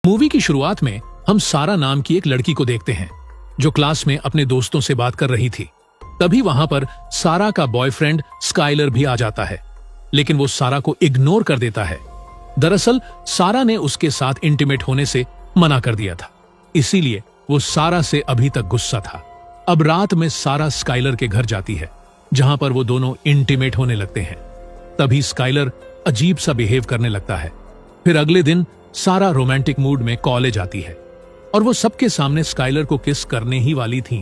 Movie की शुरुआत में हम सारा नाम की एक लड़की को देखते हैं जो क्लास में अपने दोस्तों से बात कर रही थी। तभी वहां पर सारा का बॉयफ्रेंड स्काइलर भी आ जाता है, लेकिन वो सारा को इग्नोर कर देता है। दरअसल सारा ने उसके साथ इंटीमेट होने से मना कर दिया था, इसीलिए वो सारा से अभी तक गुस्सा था। अब रात में सारा स्काइलर के घर जाती है, जहां पर वो दोनों इंटीमेट होने लगते हैं। तभी स्काइलर अजीब सा बिहेव करने लगता है। फिर अगले दिन सारा रोमांटिक मूड में कॉलेज आती है और वो सबके सामने स्काइलर को किस करने ही वाली थी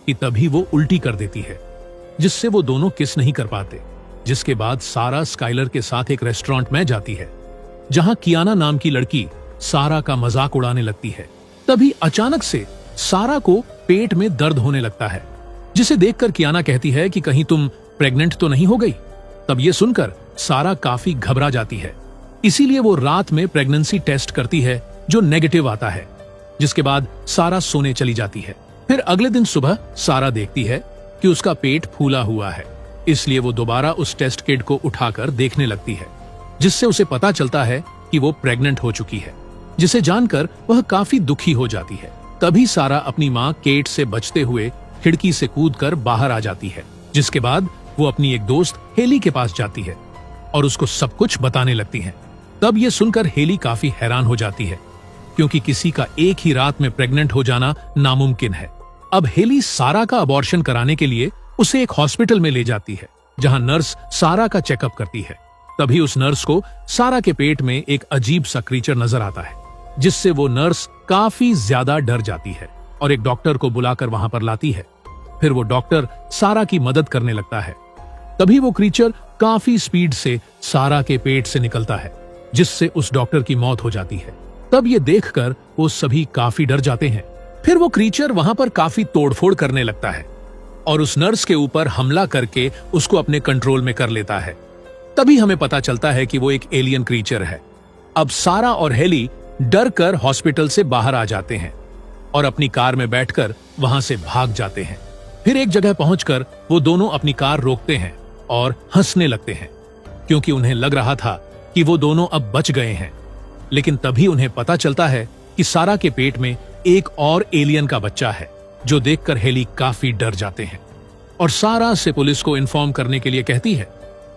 कि तभी वो उल्टी कर देती है, जिससे वो दोनों किस नहीं कर पाते। जिसके बाद सारा स्काइलर के साथ एक रेस्टोरेंट में जाती है, जहां कियाना नाम की लड़की सारा का मजाक उड़ाने लगती है। तभी अचानक से सारा को पेट में दर्द होने लगता है, जिसे देखकर कियाना कहती है कि कहीं तुम प्रेग्नेंट तो नहीं हो गई। तब ये सुनकर सारा काफी घबरा जाती है, इसीलिए वो रात में प्रेगनेंसी टेस्ट करती है जो नेगेटिव आता है। जिसके बाद सारा सोने चली जाती है। फिर अगले दिन सुबह सारा देखती है कि उसका पेट फूला हुआ है, इसलिए वो दोबारा उस टेस्ट किट को उठाकर देखने लगती है, जिससे उसे पता चलता है कि वो प्रेग्नेंट हो चुकी है, जिसे जानकर वह काफी दुखी हो जाती है। तभी सारा अपनी माँ केट से बचते हुए खिड़की से कूदकर बाहर आ जाती है। जिसके बाद वो अपनी एक दोस्त हेली के पास जाती है और उसको सब कुछ बताने लगती है। तब ये सुनकर हेली काफी हैरान हो जाती है, क्योंकि किसी का एक ही रात में प्रेग्नेंट हो जाना नामुमकिन है। अब हेली सारा का अबॉर्शन कराने के लिए उसे एक हॉस्पिटल में ले जाती है, जहां नर्स सारा का चेकअप करती है। तभी उस नर्स को सारा के पेट में एक अजीब सा क्रीचर नजर आता है, जिससे वो नर्स काफी ज्यादा डर जाती है और एक डॉक्टर को बुलाकर वहां पर लाती है। फिर वो डॉक्टर सारा की मदद करने लगता है। तभी वो क्रीचर काफी स्पीड से सारा के पेट से निकलता है, जिससे उस डॉक्टर की मौत हो जाती है। तब ये देखकर वो सभी काफी डर जाते हैं। फिर वो क्रीचर वहां पर काफी तोड़फोड़ करने लगता है और उस नर्स के ऊपर हमला करके उसको अपने कंट्रोल में कर लेता है। तभी हमें पता चलता है कि वो एक एलियन क्रीचर है। अब सारा और हेली डर कर हॉस्पिटल से बाहर आ जाते हैं और अपनी कार में बैठकर वहां से भाग जाते हैं। फिर एक जगह पहुंचकर वो दोनों अपनी कार रोकते हैं और हंसने लगते हैं, क्योंकि उन्हें लग रहा था कि वो दोनों अब बच गए हैं। लेकिन तभी उन्हें पता चलता है कि सारा के पेट में एक और एलियन का बच्चा है, जो देखकर हेली काफी डर जाते हैं और सारा से पुलिस को इन्फॉर्म करने के लिए कहती है।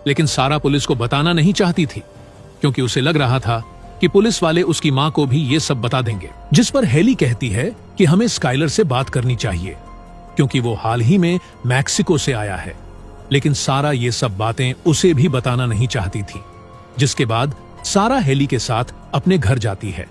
लेकिन सारा पुलिस को बताना नहीं चाहती थी, क्योंकि उसे लग रहा था कि पुलिस वाले उसकी मां को भी ये सब बता देंगे। जिस पर हेली कहती है कि हमें स्काइलर से बात करनी चाहिए, क्योंकि वो हाल ही में मैक्सिको से आया है। लेकिन सारा ये सब बातें उसे भी बताना नहीं चाहती थी। जिसके बाद सारा हेली के साथ अपने घर जाती है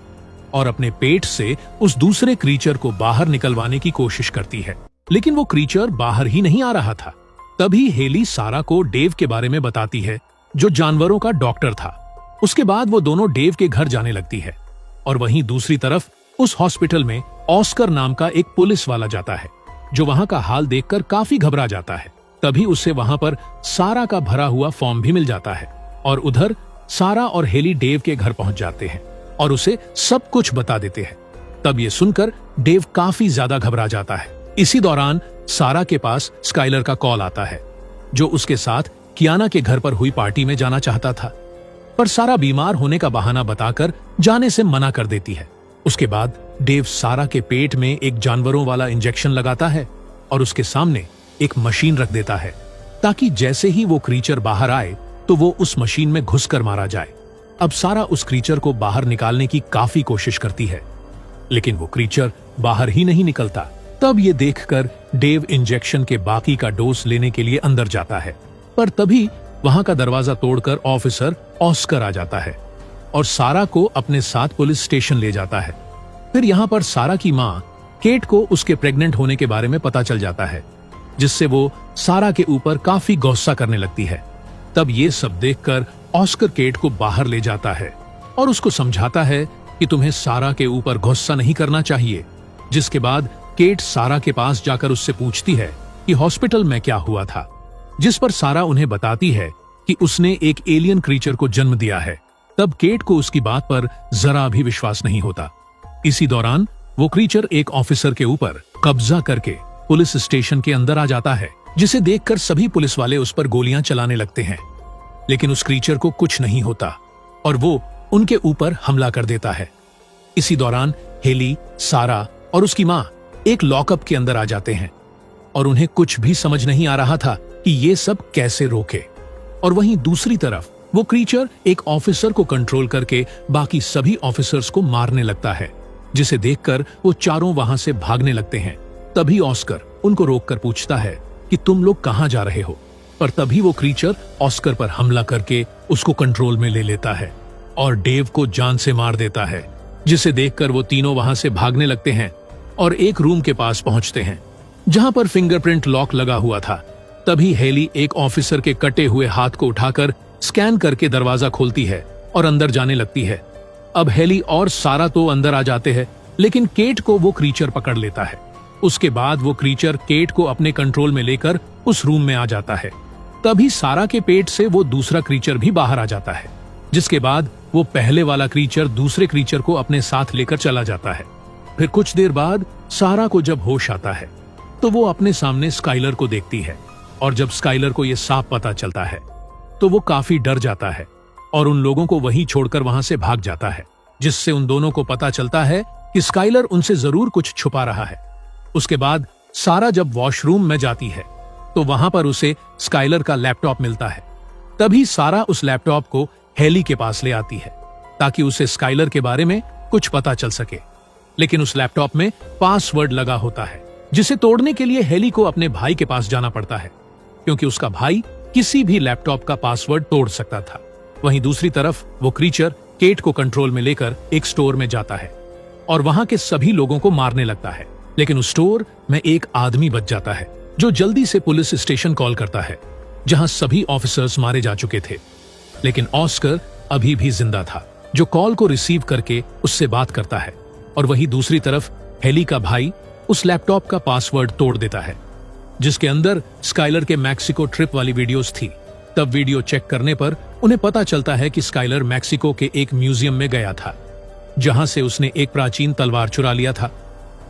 और अपने पेट से उस दूसरे क्रीचर को बाहर निकलवाने की कोशिश करती है। लेकिन वो क्रीचर बाहर ही नहीं आ रहा था। तभी हेली सारा को डेव के बारे में बताती है, जो जानवरों का डॉक्टर था। उसके बाद वो दोनों डेव के घर जाने लगती है और वहीं दूसरी तरफ उस हॉस्पिटल में ऑस्कर नाम का एक पुलिस वाला जाता है, जो वहां का हाल देखकर काफी घबरा जाता है। तभी उसे वहां पर सारा का भरा हुआ फॉर्म भी मिल जाता है और उधर सारा और हेली डेव के घर पहुंच जाते हैं और उसे सब कुछ बता देते हैं। तब ये सुनकर डेव काफी ज्यादा घबरा जाता है। इसी दौरान सारा के पास स्काइलर का कॉल आता है, जो उसके साथ कियाना के घर पर हुई पार्टी में जाना चाहता था, पर सारा बीमार होने का बहाना बताकर जाने से मना कर देती है। उसके बाद डेव सारा के पेट में एक जानवरों वाला इंजेक्शन लगाता है और उसके सामने एक मशीन रख देता है, ताकि जैसे ही वो क्रीचर बाहर आए तो वो उस मशीन में घुसकर मारा जाए। अब सारा उस क्रीचर को बाहर निकालने की काफी कोशिश करती है, लेकिन वो क्रीचर बाहर ही नहीं निकलता। तब ये देखकर डेव इंजेक्शन के बाकी का डोज लेने के लिए अंदर जाता है, पर तभी वहां का दरवाजा तोड़कर ऑफिसर ऑस्कर आ जाता है और सारा को अपने साथ पुलिस स्टेशन ले जाता है। फिर यहाँ पर सारा की माँ केट को उसके प्रेग्नेंट होने के बारे में पता चल जाता है, जिससे वो सारा के ऊपर काफी गुस्सा करने लगती है। तब ये सब देखकर ऑस्कर केट को बाहर ले जाता है और उसको समझाता है कि तुम्हें सारा के ऊपर गुस्सा नहीं करना चाहिए। जिसके बाद केट सारा के पास जाकर उससे पूछती है कि हॉस्पिटल में क्या हुआ था, जिस पर सारा उन्हें बताती है कि उसने एक एलियन क्रीचर को जन्म दिया है। तब केट को उसकी बात पर जरा भी विश्वास नहीं होता। इसी दौरान वो क्रीचर एक ऑफिसर के ऊपर कब्जा करके पुलिस स्टेशन के अंदर आ जाता है, जिसे देखकर सभी पुलिस वाले उस पर गोलियां चलाने लगते हैं। लेकिन उस क्रीचर को कुछ नहीं होता और वो उनके ऊपर हमला कर देता है। इसी दौरान हेली, सारा और उसकी मां एक लॉकअप के अंदर आ जाते हैं और उन्हें कुछ भी समझ नहीं आ रहा था कि ये सब कैसे रोके। और वहीं दूसरी तरफ वो क्रीचर एक ऑफिसर को कंट्रोल करके बाकी सभी ऑफिसर्स को मारने लगता है, जिसे देखकर वो चारों वहां से भागने लगते हैं। तभी ऑस्कर उनको रोककर पूछता है कि तुम लोग कहां जा रहे हो, पर तभी वो क्रीचर ऑस्कर पर हमला करके उसको कंट्रोल में ले लेता है और डेव को जान से मार देता है, जिसे देखकर वो तीनों वहां से भागने लगते हैं और एक रूम के पास पहुंचते हैं जहां पर फिंगरप्रिंट लॉक लगा हुआ था। तभी हेली एक ऑफिसर के कटे हुए हाथ को उठाकर स्कैन करके दरवाजा खोलती है और अंदर जाने लगती है। अब हेली और सारा तो अंदर आ जाते हैं, लेकिन केट को वो क्रीचर पकड़ लेता है। उसके बाद वो क्रीचर केट को अपने कंट्रोल में लेकर उस रूम में आ जाता है। तभी सारा के पेट से वो दूसरा क्रीचर भी बाहर आ जाता है, जिसके बाद वो पहले वाला क्रीचर दूसरे क्रीचर को अपने साथ लेकर चला जाता है। फिर कुछ देर बाद सारा को जब होश आता है तो वो अपने सामने स्काइलर को देखती है, और जब स्काइलर को ये साफ पता चलता है तो वो काफी डर जाता है और उन लोगों को वहीं छोड़कर वहां से भाग जाता है, जिससे उन दोनों को पता चलता है कि स्काइलर उनसे जरूर कुछ छुपा रहा है। उसके बाद सारा जब वॉशरूम में जाती है तो वहां पर उसे स्काइलर का लैपटॉप मिलता है। तभी सारा उस लैपटॉप को हेली के पास ले आती है ताकि उसे स्काइलर के बारे में कुछ पता चल सके, लेकिन उस लैपटॉप में पासवर्ड लगा होता है, जिसे तोड़ने के लिए हेली को अपने भाई के पास जाना पड़ता है, क्योंकि उसका भाई किसी भी लैपटॉप का पासवर्ड तोड़ सकता था। वहीं दूसरी तरफ वो क्रीचर केट को कंट्रोल में लेकर एक स्टोर में जाता है और वहां के सभी लोगों को मारने लगता है, लेकिन उस स्टोर में एक आदमी बच जाता है जो जल्दी से पुलिस स्टेशन कॉल करता है, जहां सभी ऑफिसर्स मारे जा चुके थे, लेकिन ऑस्कर अभी भी जिंदा था, जो कॉल को रिसीव करके उससे बात करता है। और वहीं दूसरी तरफ हेली का भाई उस लैपटॉप का पासवर्ड तोड़ देता है, जिसके अंदर स्काइलर के मैक्सिको ट्रिप वाली वीडियोस थी। तब वीडियो चेक करने पर उन्हें पता चलता है कि स्काइलर मैक्सिको के एक म्यूजियम में गया था, जहां से उसने एक प्राचीन तलवार चुरा लिया था।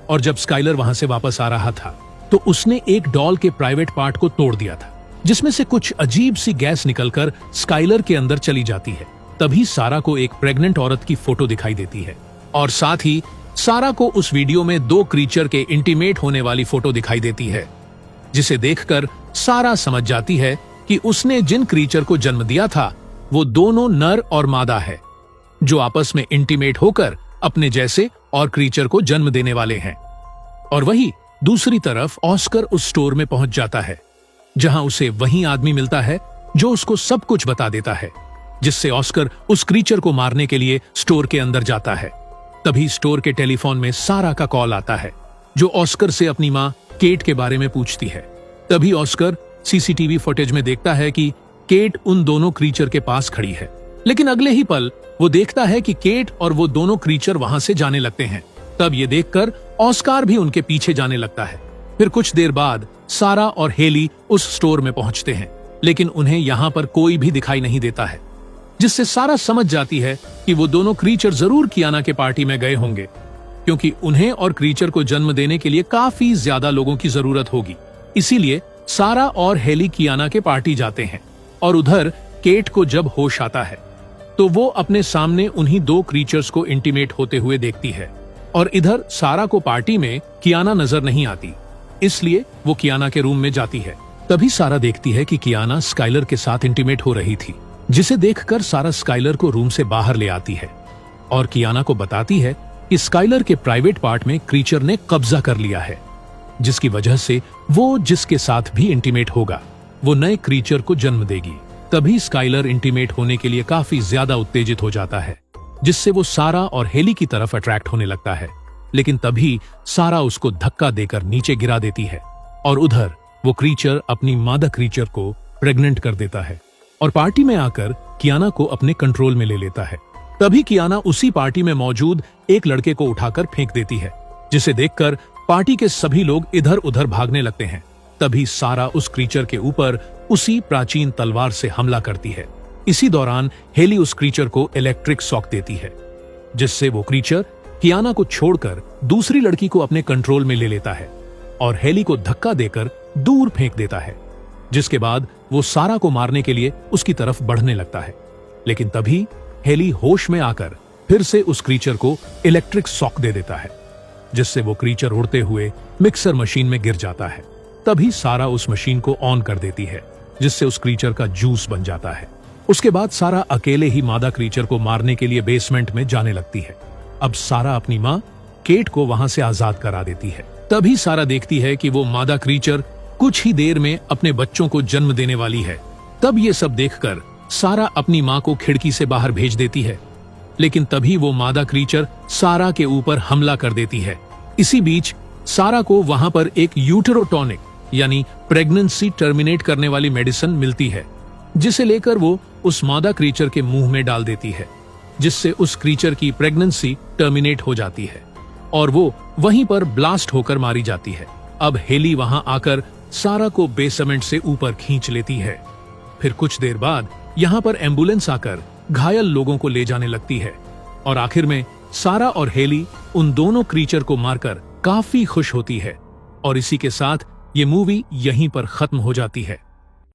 और जब स्काइलर वहां से वापस आ रहा था तो उसने एक डॉल के प्राइवेट पार्ट को तोड़ दिया था, जिसमें से कुछ अजीब सी गैस निकलकर स्काइलर के अंदर चली जाती है। तभी सारा को एक प्रेग्नेंट औरत की फोटो दिखाई देती है, और साथ ही सारा को उस वीडियो में 2 क्रीचर के इंटीमेट होने वाली फोटो दिखाई देती है, जिसे देखकर सारा समझ जाती है कि उसने जिन क्रीचर को जन्म दिया था वो दोनों नर और मादा है, जो आपस में इंटीमेट होकर अपने जैसे और क्रीचर को जन्म देने वाले हैं। और वही दूसरी तरफ ऑस्कर उस स्टोर में पहुंच जाता है, जहां उसे वही आदमी मिलता है जो उसको सब कुछ बता देता है, जिससे ऑस्कर उस क्रीचर को मारने के लिए स्टोर के अंदर जाता है। तभी स्टोर के टेलीफोन में सारा का कॉल आता है, जो ऑस्कर से अपनी मां केट के बारे में पूछती है। तभी ऑस्कर सीसीटीवी फुटेज में देखता है कि केट उन दोनों क्रीचर के पास खड़ी है, लेकिन अगले ही पल वो देखता है कि केट और वो दोनों क्रीचर वहां से जाने लगते हैं। तब ये देखकर ऑस्कार भी उनके पीछे जाने लगता है। फिर कुछ देर बाद सारा और हेली उस स्टोर में पहुंचते हैं, लेकिन उन्हें यहाँ पर कोई भी दिखाई नहीं देता है, जिससे सारा समझ जाती है कि वो दोनों क्रीचर जरूर कियाना के पार्टी में गए होंगे, क्योंकि उन्हें और क्रीचर को जन्म देने के लिए काफी ज्यादा लोगों की जरूरत होगी। इसीलिए सारा और हेली कियाना के पार्टी जाते हैं, और उधर केट को जब होश आता है तो वो अपने सामने उन्हीं 2 क्रीचर्स को इंटीमेट होते हुए देखती है, और इधर सारा को पार्टी में कियाना नजर नहीं आती, इसलिए वो कियाना के रूम में जाती है। तभी सारा देखती है कि कियाना स्काइलर के साथ इंटीमेट हो रही थी, जिसे देखकर सारा स्काइलर को रूम से बाहर ले आती है और कियाना को बताती है कि स्काइलर के प्राइवेट पार्ट में क्रीचर ने कब्जा कर लिया है, जिसकी वजह से वो जिसके साथ भी इंटीमेट होगा वो नए क्रीचर को जन्म देगी। तभी स्काइलर इंटीमेट होने के लिए काफी ज्यादा उत्तेजित हो जाता है, जिससे वो सारा और हेली की तरफ अट्रैक्ट होने लगता है, लेकिन तभी सारा उसको धक्का देकर नीचे गिरा देती है, और उधर वो क्रीचर अपनी मादा क्रीचर को प्रेग्नेंट कर देता है और पार्टी में आकर कियाना को अपने कंट्रोल में ले लेता है। तभी कियाना उसी पार्टी में मौजूद एक लड़के को उठाकर फेंक देती है, जिसे देखकर पार्टी के सभी लोग इधर उधर भागने लगते हैं। तभी सारा उस क्रीचर के ऊपर उसी प्राचीन तलवार से हमला करती है। इसी दौरान हेली उस क्रीचर को इलेक्ट्रिक शॉक देती है, जिससे वो क्रीचर कियाना को छोड़कर दूसरी लड़की को अपने कंट्रोल में ले लेता है और हेली को धक्का देकर दूर फेंक देता है, जिसके बाद वो सारा को मारने के लिए उसकी तरफ बढ़ने लगता है। लेकिन तभी हेली होश में आकर फिर से उस क्रीचर को इलेक्ट्रिक शॉक दे देता है, जिससे वो क्रीचर उड़ते हुए मिक्सर मशीन में गिर जाता है। तभी सारा उस मशीन को ऑन कर देती है, जिससे उस क्रीचर का जूस बन जाता है। उसके बाद सारा अकेले ही मादा क्रीचर को मारने के लिए बेसमेंट में जाने लगती है। अब सारा अपनी माँ केट को वहां से आजाद करा देती है। तभी सारा देखती है कि वो मादा क्रीचर कुछ ही देर में अपने बच्चों को जन्म देने वाली है। तब ये सब देखकर सारा अपनी माँ को खिड़की से बाहर भेज देती है, लेकिन तभी वो मादा क्रीचर सारा के ऊपर हमला कर देती है। इसी बीच सारा को वहां पर एक यूटेरोटॉनिक यानी प्रेगनेंसी टर्मिनेट करने वाली मेडिसिन मिलती है, जिसे लेकर वो उस मादा क्रीचर के मुंह में डाल देती है, जिससे उस क्रीचर की प्रेगनेंसी टर्मिनेट हो जाती है और वो वहीं पर ब्लास्ट होकर मारी जाती है। अब हेली वहां आकर सारा को बेसमेंट से ऊपर खींच लेती है। फिर कुछ देर बाद यहाँ पर एम्बुलेंस आकर घायल लोगों को ले जाने लगती है और आखिर में सारा और हेली उन दोनों क्रीचर को मारकर काफी खुश होती है। और इसी के साथ ये मूवी यहीं पर खत्म हो जाती है।